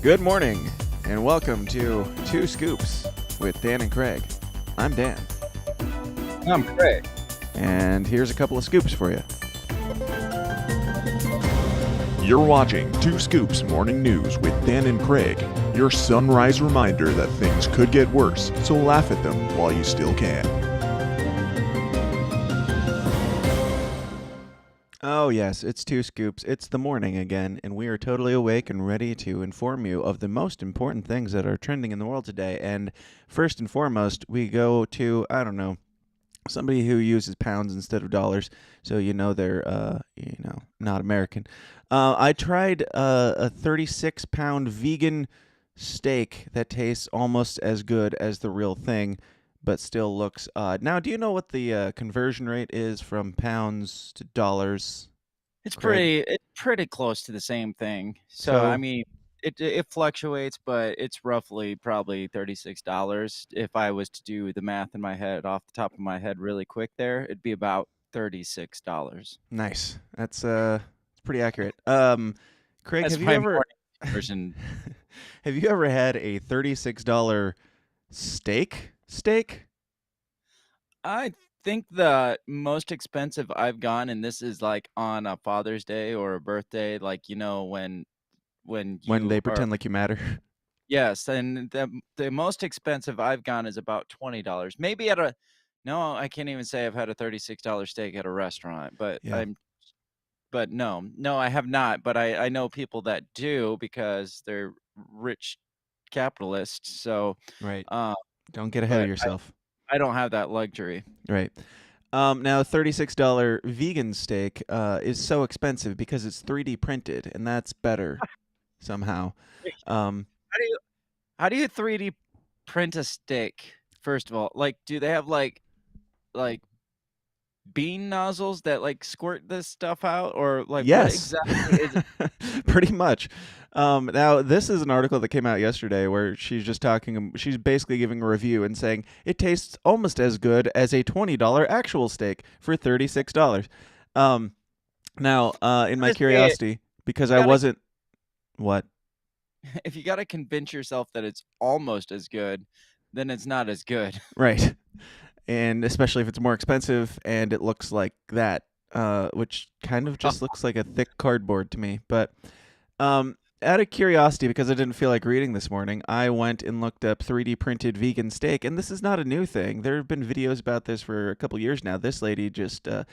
Good morning, and welcome to Two Scoops with Dan and Craig. I'm Dan. I'm Craig. And here's a couple of scoops for you. You're watching Two Scoops Morning News with Dan and Craig, your sunrise reminder that things could get worse, so laugh at them while you still can. Oh yes, it's Two Scoops. It's the morning again, and we are totally awake and ready to inform you of the most important things that are trending in the world today. And first and foremost, we go to, somebody who uses pounds instead of dollars, so they're not American. I tried a 36-pound vegan steak that tastes almost as good as the real thing, but still looks odd. Now, do you know what the conversion rate is from pounds to dollars? It's Craig? pretty close to the same thing. So So- I mean, it fluctuates, but it's roughly probably $36. If I was to do the math in my head off the top of my head really quick there, it'd be about $36. Nice. That's pretty accurate. Craig, That's have you my ever morning version. have you ever had a $36 steak? I think the most expensive I've gone, and this is like on a Father's Day or a birthday, like when When you they are. pretend like you matter? Yes, and the most expensive I've gone is about $20. Maybe no, I can't even say I've had a $36 steak at a restaurant, but Yeah. no, I have not. But I know people that do because they're rich capitalists. So, Right. uh, Don't get ahead of but yourself. I don't have that luxury. Right. Now, $36 vegan steak is so expensive because it's 3D printed, and that's better somehow. How do you 3D print a steak? First of all, like, do they have like bean nozzles that like squirt this stuff out, or like what Yes, exactly is it? pretty much. Now, this is an article that came out yesterday where she's just talking. She's basically giving a review and saying it tastes almost as good as a $20 actual steak for $36. Now, in my Just say it. curiosity, because You I gotta- wasn't what. If you got to convince yourself that it's almost as good, then it's not as good. Right. And especially if it's more expensive and it looks like that, which kind of just looks like a thick cardboard to me. But out of curiosity, because I didn't feel like reading this morning, I went and looked up 3D printed vegan steak, and this is not a new thing. There have been videos about this for a couple years now. This lady just, I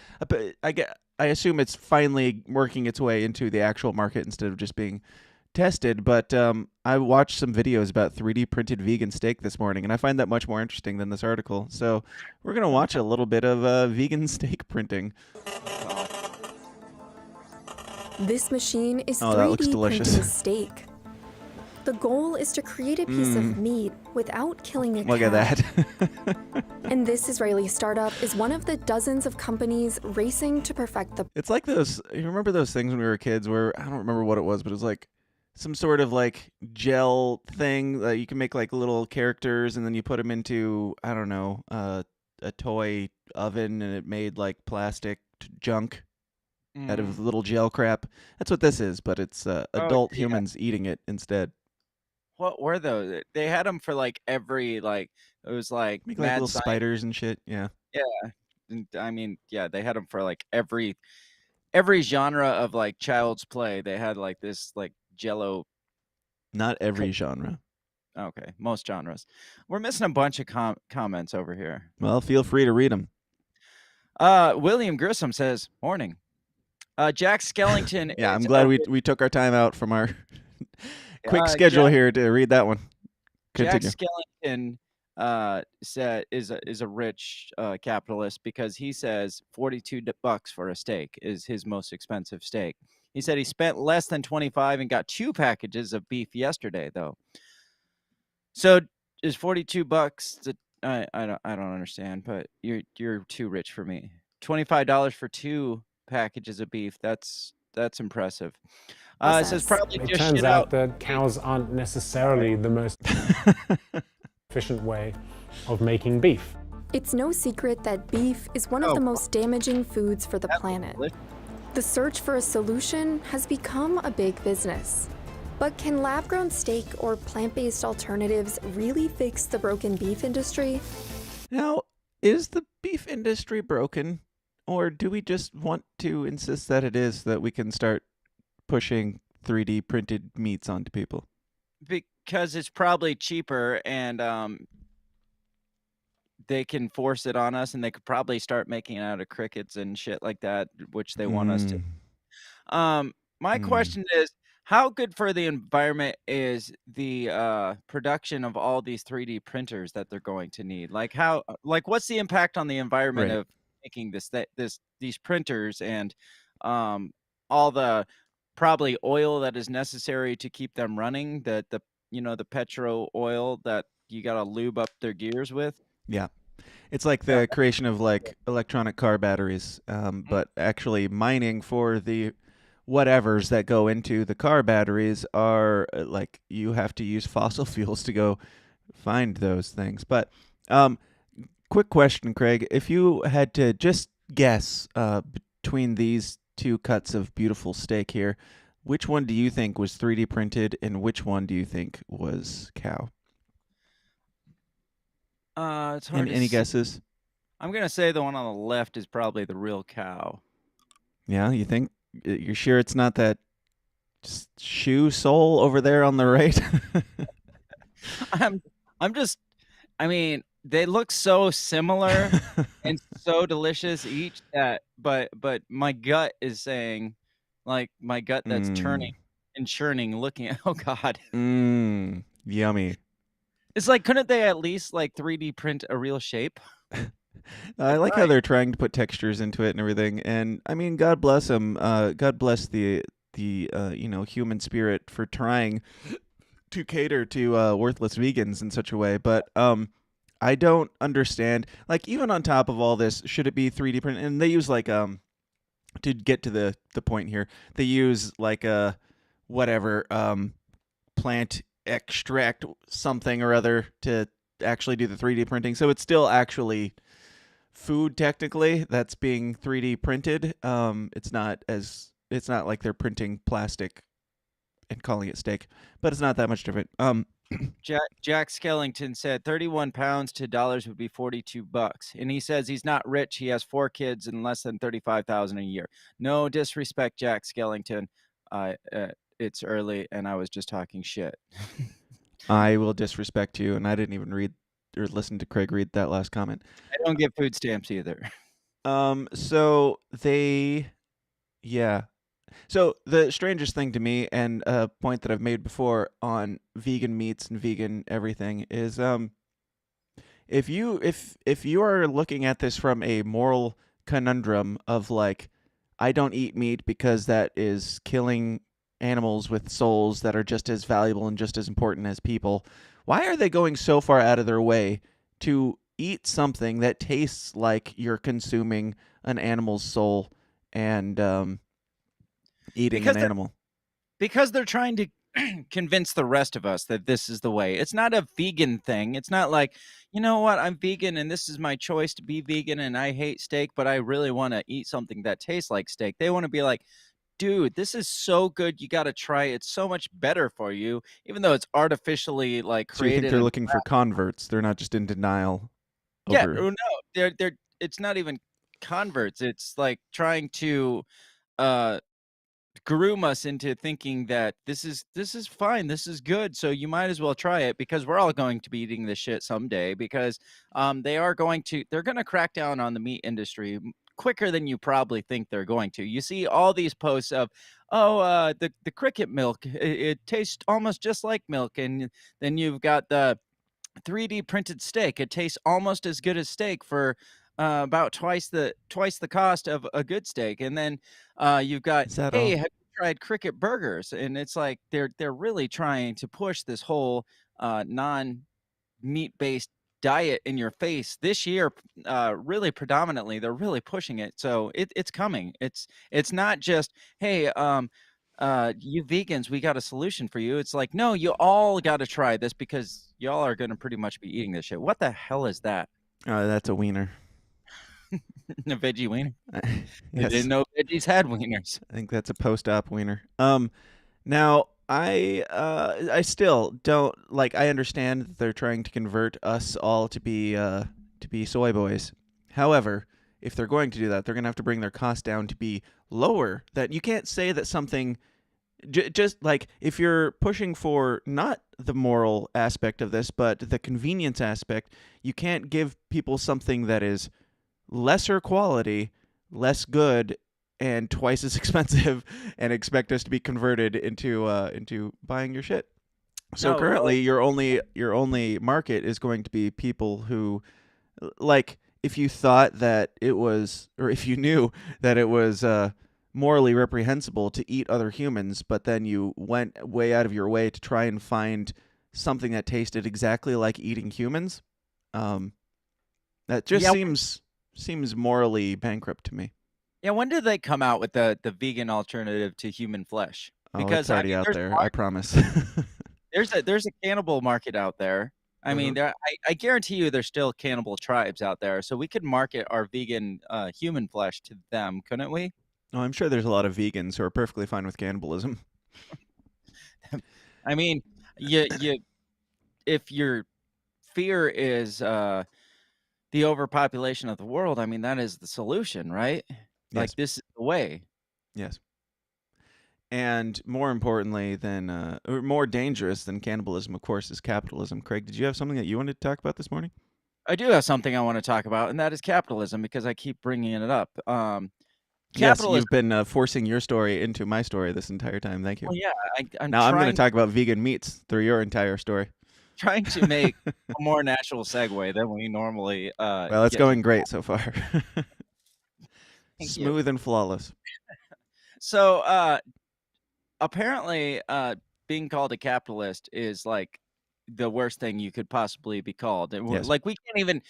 assume it's finally working its way into the actual market instead of just being tested, but I watched some videos about 3D printed vegan steak this morning, and I find that much more interesting than this article. So we're going to watch a little bit of vegan steak printing. This machine is Oh, that looks 3D delicious. printing a steak. The goal is to create a piece of meat without killing a Look cow. at that. And this Israeli startup is one of the dozens of companies racing to perfect the It's like those, you remember those things when we were kids where, I don't remember what it was, but it was like some sort of like gel thing that you can make like little characters and then you put them into, I don't know, a toy oven and it made like plastic junk out of little gel crap. That's what this is, but it's adult yeah. humans eating it instead. What were those? They had them for like every it was like Make like mad little science. spiders and shit. Yeah. Yeah, and I mean, yeah, they had them for like every genre of like child's play. They had like this like Jello. Not every genre. Okay, most genres. We're missing a bunch of comments over here. Well, feel free to read them. William Grissom says, "Morning." Jack Skellington. Yeah, I'm is glad a- we took our time out from our quick schedule Jack- here to read that one. Jack Continue. Skellington is a rich capitalist because he says $42 for a steak is his most expensive steak. He said he spent less than $25 and got 2 packages of beef yesterday, though. So is $42? I don't understand, but you're too rich for me. $25 for 2 packages of beef. That's impressive. It says probably It just turns shit out out. that cows aren't necessarily the most efficient way of making beef. It's no secret that beef is one of the most damaging foods for the planet. delicious. The search for a solution has become a big business. But can lab-grown steak or plant-based alternatives really fix the broken beef industry? Now, is the beef industry broken, or do we just want to insist that it is so that we can start pushing 3D printed meats onto people? Because it's probably cheaper, and they can force it on us, and they could probably start making it out of crickets and shit like that, which they want us to. Mm, My mm, question is, how good for the environment is the production of all these 3D printers that they're going to need? Like what's the impact on the environment right. of making these printers, and um, all the probably oil that is necessary to keep them running, the petro oil that you got to lube up their gears with? Yeah. It's like Yeah. the creation of like electronic car batteries, but actually mining for the whatevers that go into the car batteries are like you have to use fossil fuels to go find those things. But um, quick question, Craig: if you had to just guess between these two cuts of beautiful steak here, which one do you think was 3D printed, and which one do you think was cow? It's hard And to any say. guesses? I'm gonna say the one on the left is probably the real cow. Yeah, you think you're sure it's not that shoe sole over there on the right? I'm I'm just I mean, they look so similar and so delicious each, but my gut is saying, like, my gut that's turning mm, and churning looking at oh god. yummy. It's like, couldn't they at least, like, 3D print a real shape? I Like, like how right. they're trying to put textures into it and everything. And I mean, God bless them. God bless the human spirit for trying to cater to worthless vegans in such a way. But I don't understand. Like even on top of all this, should it be 3D print? And they use like to get to the point here, they use like a whatever plant extract something or other to actually do the 3D printing. So it's still actually food technically that's being 3D printed. It's not like they're printing plastic and calling it steak, but it's not that much different. Jack Skellington said 31 pounds to dollars would be 42 bucks. And he says he's not rich. He has 4 kids and less than 35,000 a year. No disrespect, Jack Skellington. It's early and I was just talking shit. I will disrespect you, and I didn't even read or listen to Craig read that last comment. I don't get food stamps either. So yeah. So the strangest thing to me, and a point that I've made before on vegan meats and vegan everything, is if you are looking at this from a moral conundrum of like, I don't eat meat because that is killing animals with souls that are just as valuable and just as important as people, why are they going so far out of their way to eat something that tastes like you're consuming an animal's soul and eating an Because animal? they're trying to convince the rest of us that this is the way. It's not a vegan thing. It's not like, you know what, I'm vegan and this is my choice to be vegan and I hate steak, but I really want to eat something that tastes like steak. They want to be like, dude, this is so good. You got to try it. It's so much better for you, even though it's artificially like So you think created they're and looking for converts? They're not just in denial yeah, over. oh, no, they're it's not even converts. It's like trying to uh groom us into thinking that this is fine, this is good, so you might as well try it because we're all going to be eating this shit someday because they're going to crack down on the meat industry quicker than you probably think they're going to. You see all these posts of the cricket milk, it tastes almost just like milk, and then you've got the 3D printed steak. It tastes almost as good as steak for about twice the cost of a good steak. And then you've got, Is that hey, all? have you tried Cricket Burgers? And it's like they're really trying to push this whole non meat based diet in your face this year. Really predominantly, they're really pushing it. So it's coming. It's not just hey. You vegans, we got a solution for you. It's like, no, you all got to try this because y'all are going to pretty much be eating this shit. What the hell is that? That's a wiener. A veggie wiener? I didn't Yes, know veggies had wieners. I think that's a post-op wiener. Now I still don't like. I understand that they're trying to convert us all to be soy boys. However, if they're going to do that, they're going to have to bring their cost down to be lower. That you can't say that something just like if you're pushing for not the moral aspect of this, but the convenience aspect, you can't give people something that is lesser quality, less good, and twice as expensive, and expect us to be converted into buying your shit. So No, well, currently, your only market is going to be people who, like, if you thought that it was, or if you knew that it was morally reprehensible to eat other humans, but then you went way out of your way to try and find something that tasted exactly like eating humans, um, that just yeah, seems morally bankrupt to me. yeah. When did they come out with the vegan alternative to human flesh? Oh, it's Because I already mean, out there's there, I promise. there's a cannibal market out there. I mean, Uh-huh. I guarantee you there's still cannibal tribes out there. So we could market our vegan human flesh to them, couldn't we? Oh, I'm sure there's a lot of vegans who are perfectly fine with cannibalism. I mean, you if your fear is the overpopulation of the world, I mean that is the solution, right? Like Yes, this is the way. yes. And more importantly than, or more dangerous than cannibalism, of course, is capitalism. Craig, did you have something that you wanted to talk about this morning? I do have something I want to talk about, and that is capitalism because I keep bringing it up. Yes, you've Capitalism. been forcing your story into my story this entire time. Thank you. Well, yeah, I'm Now I'm going to trying talk about vegan meats through your entire story. trying to make a more natural segue than we normally Well, it's get to. going great so far. Thank you. Smooth and flawless. So apparently, being called a capitalist is like the worst thing you could possibly be called. And Yes. like we can't even.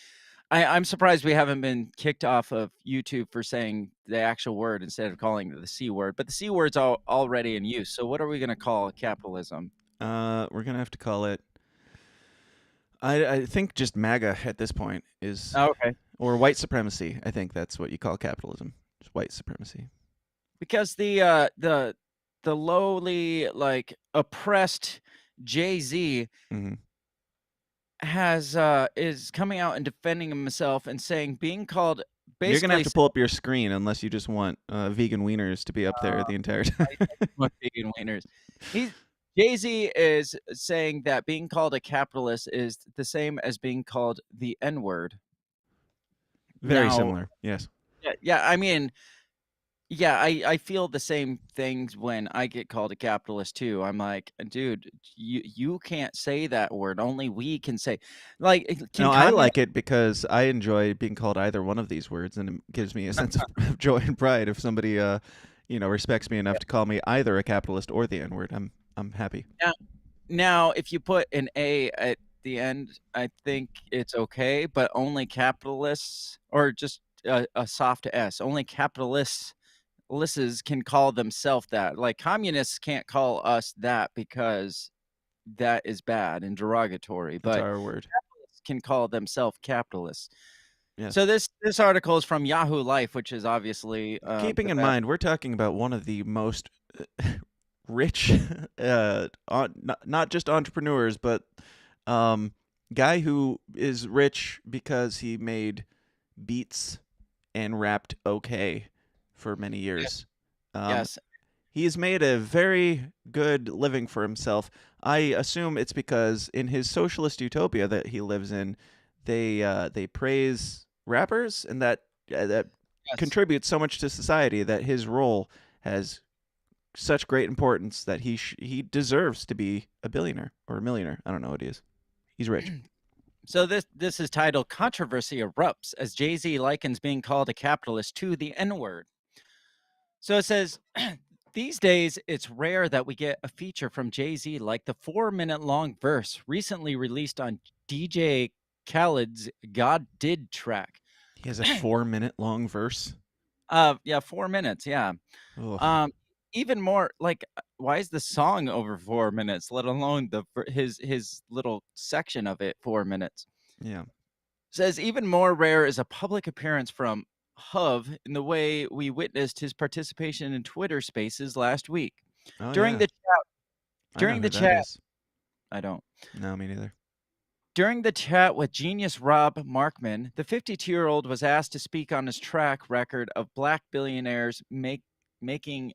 I'm surprised we haven't been kicked off of YouTube for saying the actual word instead of calling it the C word. But the C word's already in use. So what are we going to call capitalism? We're going to have to call it, I think just MAGA at this point is, Oh, okay, or white supremacy. I think that's what you call capitalism. Just white supremacy. because the lowly like oppressed Jay-Z Hmm. has is coming out and defending himself and saying being called You're going to have basically to pull up your screen unless you just want vegan wieners to be up there the entire time. I want vegan wieners. He's Jay-Z is saying that being called a capitalist is the same as being called the N-word. Very Now, similar. Yes. yeah, I mean, yeah, I feel the same things when I get called a capitalist too. I'm like, dude, you can't say that word. Only we can say, like, can No, I communist? like it because I enjoy being called either one of these words, and it gives me a sense of joy and pride if somebody, respects me enough to call me either a capitalist or the N word. I'm happy. Now, if you put an A at the end, I think it's okay, but only capitalists or just a soft S, only capitalists can call themselves that. Like communists can't call us that because that is bad and derogatory, That's but our word. capitalists can call themselves capitalists. Yes. So this article is from Yahoo Life, which is obviously Keeping the in best. mind, we're talking about one of the most rich, not just entrepreneurs, but um, guy who is rich because he made beats and rapped okay for many Yes, years. Um, yes, he's made a very good living for himself. I assume it's because in his socialist utopia that he lives in, they praise rappers, and that yes. contributes so much to society that his role has such great importance that he deserves to be a billionaire or a millionaire. I don't know what he is. He's rich. So this is titled "Controversy Erupts as Jay-Z likens being called a capitalist to the N-word." So it says, these days it's rare that we get a feature from Jay-Z like the 4-minute long verse recently released on DJ Khaled's God Did track. He has a 4 minute long verse. Yeah, 4 minutes, yeah. Ugh. Um, even more like why is the song over 4 minutes, let alone his little section of it 4 minutes? Yeah. Says even more rare is a public appearance from Hov in the way we witnessed his participation in Twitter Spaces last week. Oh During yeah. the I know During who the that chat, is. I don't. No, me neither. During the chat with genius Rob Markman, the 52-year-old was asked to speak on his track record of black billionaires making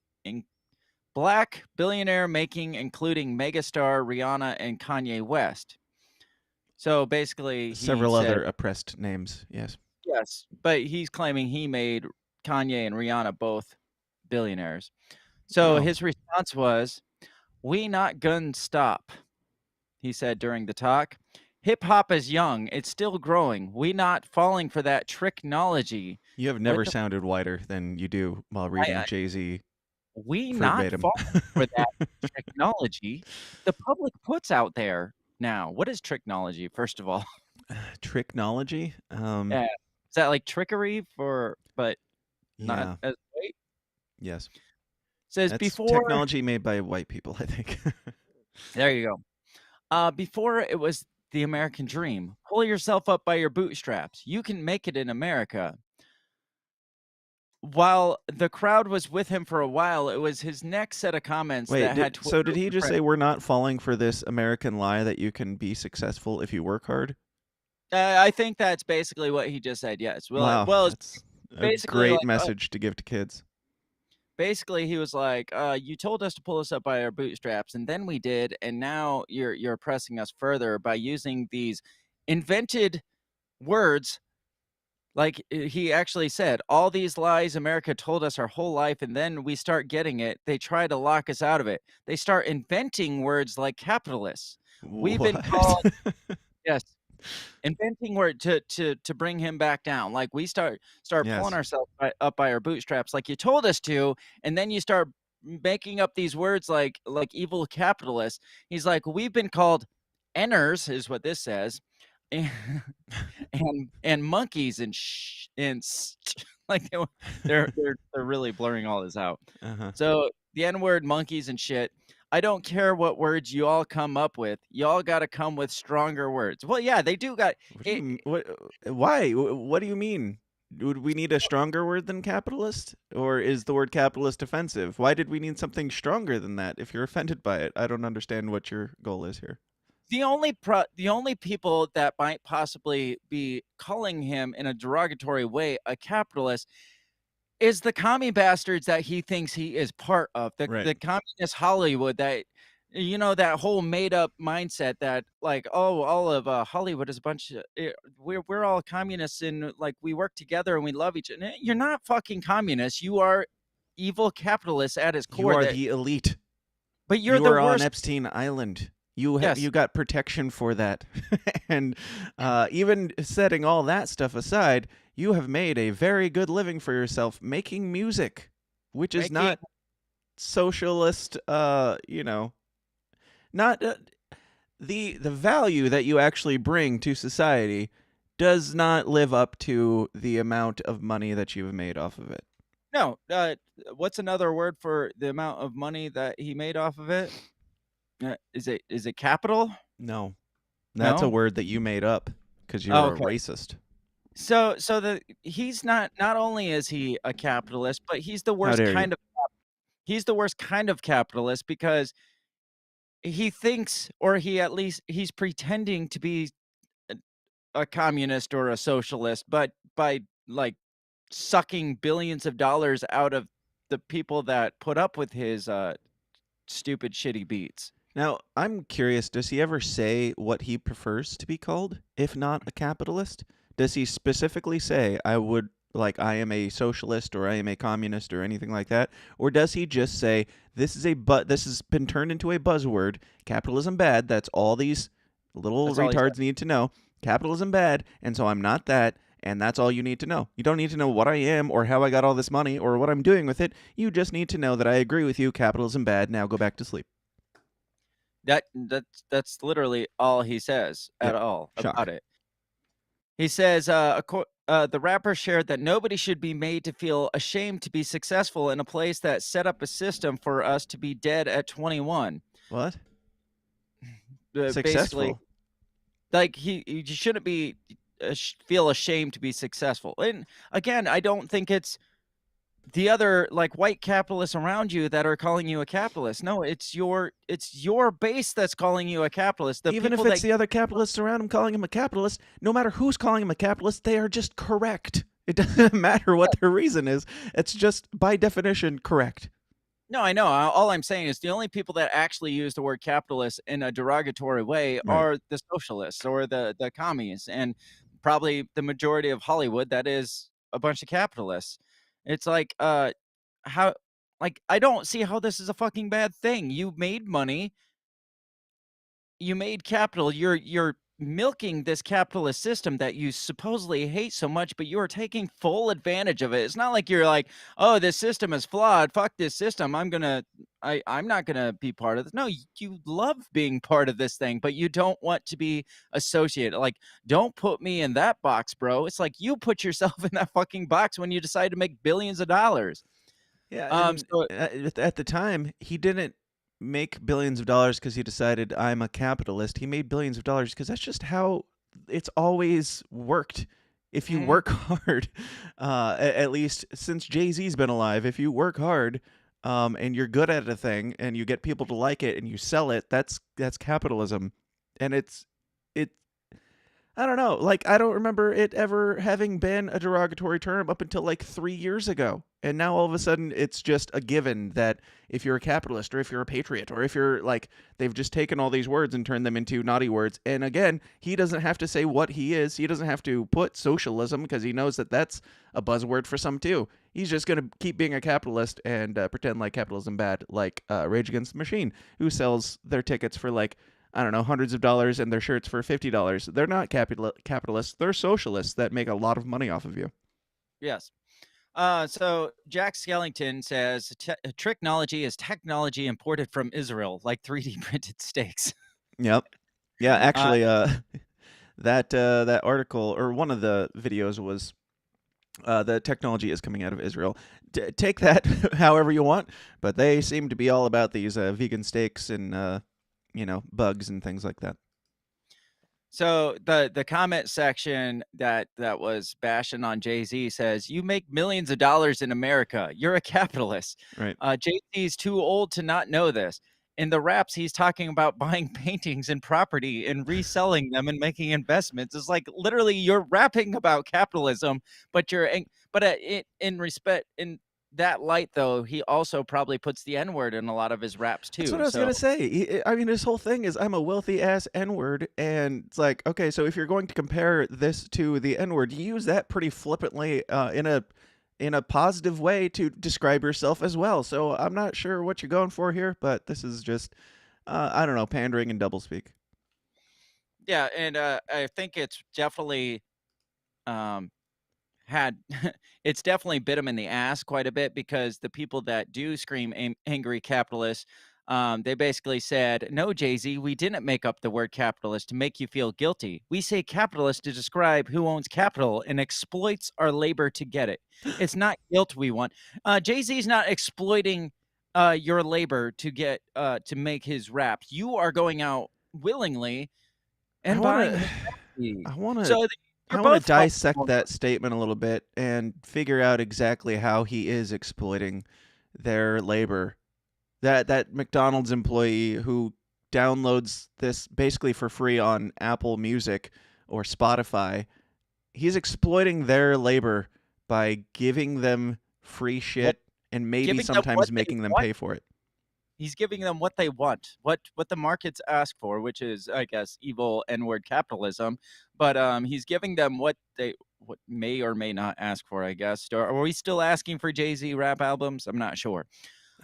black billionaire making, including megastar Rihanna and Kanye West. So basically, he Several said other oppressed names. Yes. yes, but he's claiming he made Kanye and Rihanna both billionaires. So Oh. his response was, "We not gun stop," he said during the talk. "Hip hop is young. It's still growing. We not falling for that tricknology." You have What never the sounded whiter than you do while I reading Jay-Z we not verbatim. falling for that technology the public puts out there now. What is tricknology, first of all? Tricknology? Yeah. Is that like trickery but not Yeah. as white? Yes. Says That's before technology made by white people, I think. there you go. Before it was the American dream. Pull yourself up by your bootstraps. You can make it in America. While the crowd was with him for a while, it was his next set of comments Wait, that had so Twitter did he just say we're not falling for this American lie that you can be successful if you work hard? I think that's basically what he just said. Yes. Wow, Well, it's that's a basically great like, message to give to kids. basically he was like, "You told us to pull us up by our bootstraps, and then we did, and now you're oppressing us further by using these invented words." Like he actually said, "All these lies America told us our whole life, and then we start getting it. They try to lock us out of it. They start inventing words like capitalists. We've been What? called yes, inventing word to bring him back down. Like we start pulling Yes. ourselves up by our bootstraps, like you told us to, and then you start making up these words like evil capitalists." He's like, "We've been called enners," is what this says, and monkeys like they're really blurring all this out. Uh-huh. So the N word, monkeys, and shit. I don't care what words you all come up with. Y'all got to come with stronger words. Well, yeah, they do got What do you it. what why? What do you mean? Would we need a stronger word than capitalist? Or is the word capitalist offensive? Why did we need something stronger than that if you're offended by it? I don't understand what your goal is here. The only people that might possibly be calling him in a derogatory way a capitalist is the commie bastards that he thinks he is part of. Right. The communist Hollywood that that whole made up mindset that like, oh, all of Hollywood is a bunch of we're all communists and like we work together and we love each other. You're not fucking communists. You are evil capitalists at its You core are that the elite. but you're You the are on worst. Epstein Island. Yes. You got protection for that. And even setting all that stuff aside, you have made a very good living for yourself making music, which is Making not socialist, not the value that you actually bring to society does not live up to the amount of money that you've made off of it. no, what's another word for the amount of money that he made off of it? Is it capital? No. That's a No? word that you made up because Oh, you're a okay. racist. So he's not only is he a capitalist, but How dare you? he's the worst kind of capitalist because he thinks or he at least he's pretending to be a, a communist or a socialist, but by like sucking billions of dollars out of the people that put up with his stupid shitty beats. Now, I'm curious, does he ever say what he prefers to be called, if not a capitalist? Does he specifically say, I am a socialist or I am a communist or anything like that? Or does he just say, this has been turned into a buzzword, capitalism bad, that's all these little That's all he said. retards need to know, capitalism bad, and so I'm not that, and that's all you need to know. You don't need to know what I am or how I got all this money or what I'm doing with it. You just need to know that I agree with you, capitalism bad, now go back to sleep. That's literally all he says at Yep. all Shock. about it. He says, the rapper shared that nobody should be made to feel ashamed to be successful in a place that set up a system for us to be dead at 21. What? Basically, Successful? like he shouldn't be feel ashamed to be successful. And again, I don't think it's the other like white capitalists around you that are calling you a capitalist. No, it's your base that's calling you a capitalist. The Even if people it's that the other capitalists around him calling him a capitalist, no matter who's calling him a capitalist, they are just correct. It doesn't matter what their reason is. It's just, by definition, correct. No, I know. All I'm saying is the only people that actually use the word capitalist in a derogatory way Right. are the socialists or the commies, and probably the majority of Hollywood that is a bunch of capitalists. It's like, how, like, I don't see how this is a fucking bad thing. You made money, you made capital. You're milking this capitalist system that you supposedly hate so much, but you are taking full advantage of it. It's not like you're like, oh, this system is flawed. Fuck this system. I'm not gonna be part of this. No, you love being part of this thing, but you don't want to be associated. Like, don't put me in that box, bro. It's like you put yourself in that fucking box when you decide to make billions of dollars. Yeah, and So at the time, he didn't make billions of dollars because he decided I'm a capitalist. He made billions of dollars because that's just how it's always worked. If you Mhm. work hard, at least since Jay-Z's been alive, if you work hard, and you're good at a thing and you get people to like it and you sell it, that's capitalism. And it I don't know. Like, I don't remember it ever having been a derogatory term up until like 3 years ago. And now all of a sudden it's just a given that if you're a capitalist or if you're a patriot or if you're like, they've just taken all these words and turned them into naughty words. And again, he doesn't have to say what he is. He doesn't have to put socialism because he knows that that's a buzzword for some too. He's just going to keep being a capitalist and pretend like capitalism bad, like Rage Against the Machine, who sells their tickets for like, I don't know, hundreds of dollars and their shirts for $50. They're not capitalists. They're socialists that make a lot of money off of you. yes. So Jack Skellington says technology is technology imported from Israel, like 3D printed steaks. Yep. Yeah, Uh, actually, that article or one of the videos was the technology is coming out of Israel. Take that however you want, but they seem to be all about these vegan steaks and bugs and things like that. So the comment section that was bashing on Jay-Z says, "You make millions of dollars in America. You're a capitalist." Right. Jay-Z's too old to not know this. In the raps, he's talking about buying paintings and property and reselling them and making investments. It's like literally you're rapping about capitalism, but in respect in that light though, he also probably puts the N-word in a lot of his raps That's what too. I was So gonna say. I mean, his whole thing is I'm a wealthy ass N word, and it's like, okay, so if you're going to compare this to the N word, you use that pretty flippantly in a positive way to describe yourself as well. So I'm not sure what you're going for here, but this is just I don't know, pandering and doublespeak. yeah, and I think it's definitely um had it's definitely bit him in the ass quite a bit because the people that do scream angry capitalists, they basically said, no, Jay-Z, we didn't make up the word capitalist to make you feel guilty. We say capitalist to describe who owns capital and exploits our labor to get it. It's not guilt we want. Jay-Z's not exploiting your labor to get to make his rap. You are going out willingly I and want buying to his rap. I want to So I you're want to both fucking dissect wrong. that statement a little bit and figure out exactly how he is exploiting their labor. That McDonald's employee who downloads this basically for free on Apple Music or Spotify, he's exploiting their labor by giving them free What shit and maybe giving them what sometimes they making them want. pay for it. He's giving them what they want, what the markets ask for, which is, I guess, evil N-word capitalism. But he's giving them what may or may not ask for, I guess. Are we still asking for Jay-Z rap albums? I'm not sure.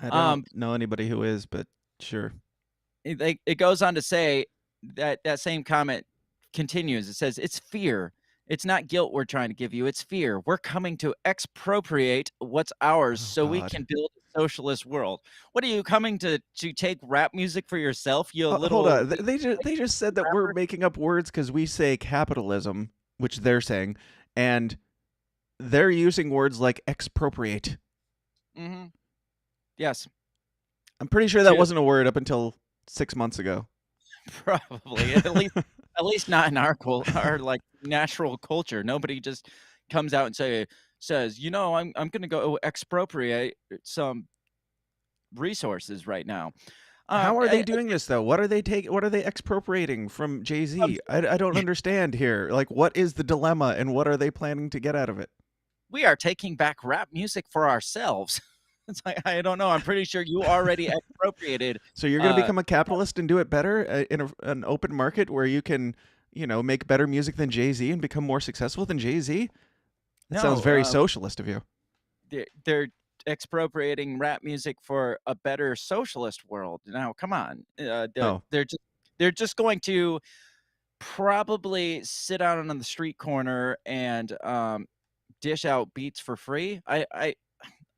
I don't Um, know anybody who is, but sure. it goes on to say that same comment continues. It says, it's fear. It's not guilt we're trying to give you. It's fear. We're coming to expropriate what's ours Oh so we God. can build a socialist world. What are you coming to take rap music for yourself, you Hold little on. They just said that we're rapper? making up words because we say capitalism, which they're saying, and they're using words like expropriate. Mm-hmm. Yes, I'm pretty sure that to wasn't a word up until 6 months ago. probably at least not in our like natural culture. Nobody just comes out and say says, I'm going to go expropriate some resources right now. How are they doing this though? What are they What are they expropriating from Jay-Z? I don't understand here. Like, what is the dilemma, and what are they planning to get out of it? We are taking back rap music for ourselves. It's like, I don't know. I'm pretty sure you already expropriated. So you're going to become a capitalist and do it better in an open market where you can, make better music than Jay-Z and become more successful than Jay-Z? That sounds very socialist of you. They're expropriating rap music for a better socialist world. Now, come on. They're just going to probably sit out on the street corner and dish out beats for free.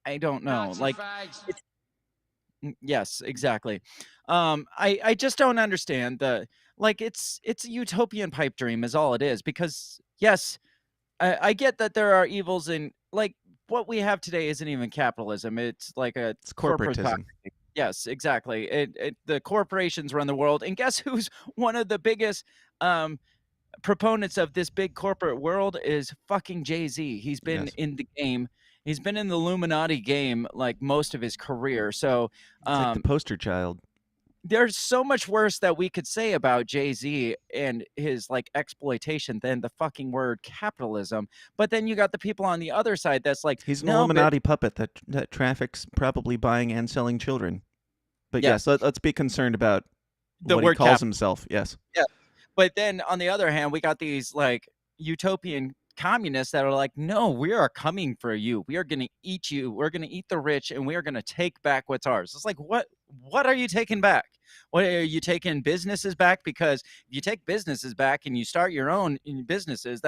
I don't know. Like, yes, exactly. I just don't understand it's a utopian pipe dream is all it is, because yes, I get that there are evils in, like, what we have today isn't even capitalism. It's like it's corporatism. Yes, exactly. The corporations run the world, and guess who's one of the biggest proponents of this big corporate world is fucking Jay-Z. He's been in the game. He's been in the Illuminati game like most of his career. So it's like the poster child. There's so much worse that we could say about Jay-Z and his like exploitation than the fucking word capitalism. But then you got the people on the other side that's like, he's an Illuminati puppet that traffics probably buying and selling children. But yes, let's be concerned about what he calls himself. Yes. Yeah. But then on the other hand, we got these like utopian communists that are like, no, we are coming for you. We are going to eat you. We're going to eat the rich, and we are going to take back what's ours. It's like, what are you taking back? What are you taking businesses back? Because if you take businesses back and you start your own businesses,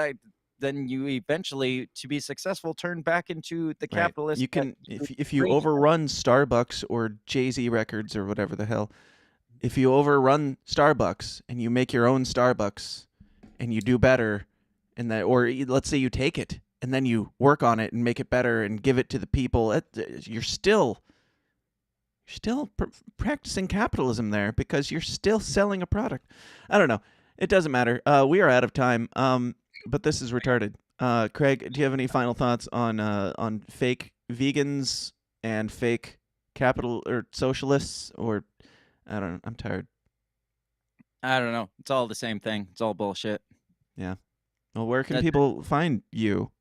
then you eventually, to be successful, turn back into the capitalist. You can, if you overrun Starbucks or Jay-Z Records or whatever the hell, if you overrun Starbucks and you make your own Starbucks and you do better, and that, or let's say you take it and then you work on it and make it better and give it to the people, you're still practicing capitalism there, because you're still selling a product. I don't know. It doesn't matter. We are out of time. But this is retarded. Craig, do you have any final thoughts on fake vegans and fake capital or socialists? Or I don't know. I'm tired. I don't know. It's all the same thing. It's all bullshit. Yeah. Well, where can people find you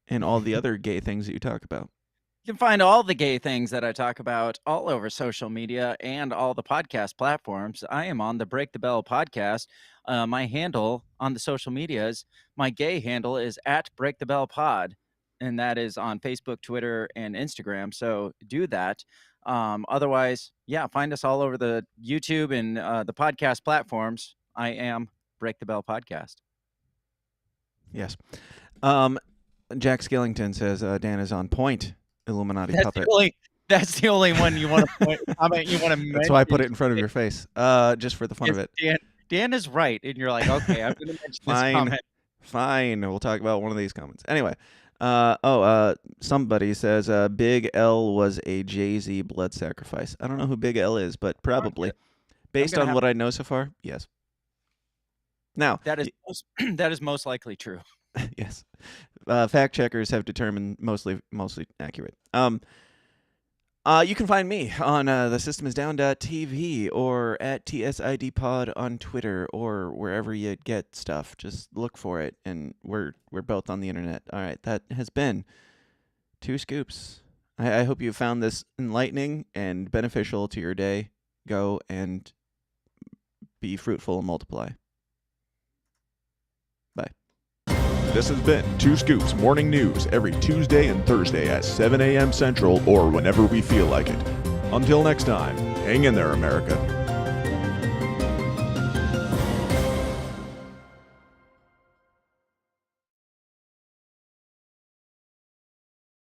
and all the other gay things that you talk about? You can find all the gay things that I talk about all over social media and all the podcast platforms. I am on the Break the Bell podcast. My handle on the social medias, my gay handle is at Break the Bell Pod, and that is on Facebook, Twitter, and Instagram. So do that. Otherwise, find us all over the YouTube and the podcast platforms. I am Break the Bell Podcast. Yes. Jack Skillington says Dan is on point. Illuminati puppet. That's the only one you want to point. You want to. That's why I put it in front of your face, just for the fun of it. Dan is right, and you're like, okay, I'm going to mention this comment. Fine, we'll talk about one of these comments anyway. Somebody says Big L was a Jay-Z blood sacrifice. I don't know who Big L is, but probably, based on what I know so far, yes. Now that is most likely true. Yes. Fact checkers have determined mostly accurate. You can find me on thesystemisdown.tv or at TSIDpod on Twitter or wherever you get stuff. Just look for it, and we're both on the internet. All right, that has been 2 Scoops. I hope you found this enlightening and beneficial to your day. Go and be fruitful and multiply. Bye. This has been 2 Scoops Morning News every Tuesday and Thursday at 7 a.m. Central or whenever we feel like it. Until next time, hang in there, America.